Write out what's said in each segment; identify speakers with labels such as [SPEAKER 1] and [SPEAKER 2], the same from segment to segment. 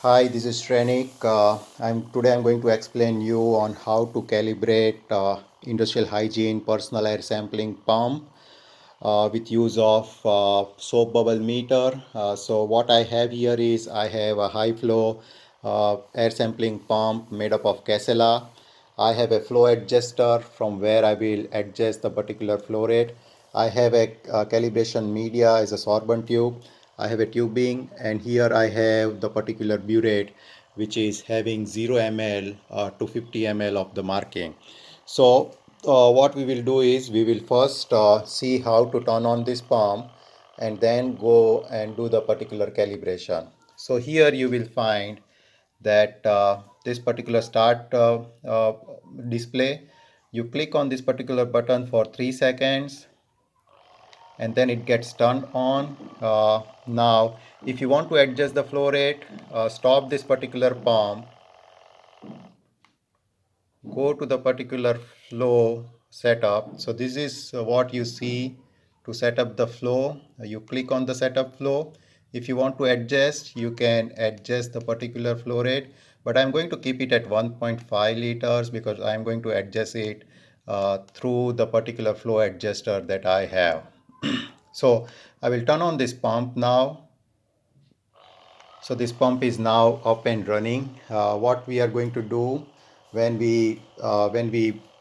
[SPEAKER 1] Hi, this is Shrenik. I'm going to explain you on how to calibrate industrial hygiene personal air sampling pump with use of soap bubble meter. So what I have here is I have a high flow air sampling pump made up of Casella. I have a flow adjuster from where I will adjust the particular flow rate. I have a calibration media as a sorbent tube. I have a tubing, and here I have the particular burette which is having 0 ml to 50 ml of the marking. So what we will do is we will first see how to turn on this pump and then go and do the particular calibration. So here you will find that this particular start display, you click on this particular button for 3 seconds and then it gets turned on. Now if you want to adjust the flow rate, stop this particular pump, go to the particular flow setup. So this is what you see to set up the flow. You click on the setup flow. If you want to adjust, you can adjust the particular flow rate, but I'm going to keep it at 1.5 liters because I'm going to adjust it through the particular flow adjuster that I have. So I will turn on this pump now. So this pump is now up and running. What we are going to do when we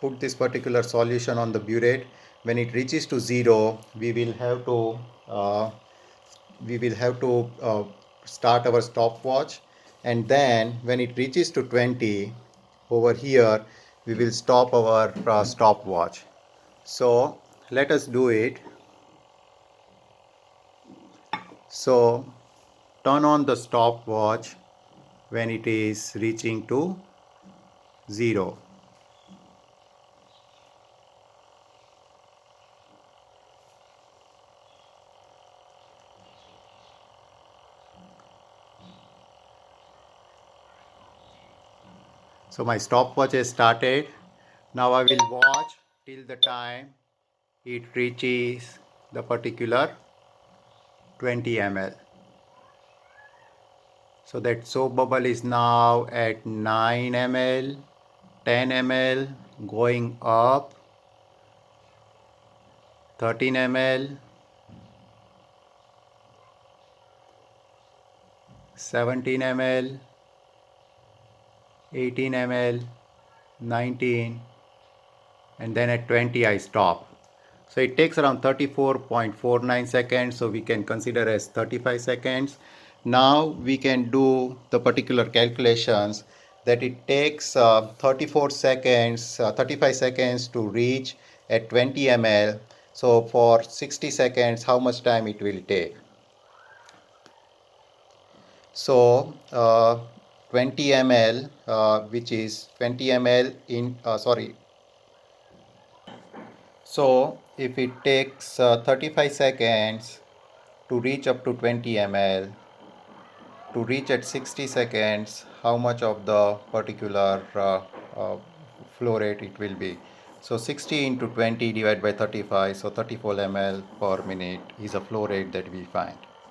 [SPEAKER 1] put this particular solution on the burette, when it reaches to 0, uh, we will have to start our stopwatch, and then when it reaches to 20 over here, we will stop our stopwatch. So let us do it. So turn on the stopwatch when it is reaching to 0. So my stopwatch has started. Now I will watch till the time it reaches the particular 20 ml. So that soap bubble is now at 9 ml, 10 ml, going up, 13 ml, 17 ml, 18 ml, 19, and then at 20 I stop. So it takes around 34.49 seconds, so we can consider as 35 seconds. Now we can do the particular calculations that it takes 34 seconds, 35 seconds to reach at 20 ml. So for 60 seconds, how much time it will take? So 20 ml, which is 20 ml in, So if it takes 35 seconds to reach up to 20 ml, to reach at 60 seconds, how much of the particular uh, flow rate it will be? So 60 into 20 divided by 35, so 34 ml per minute is a flow rate that we find.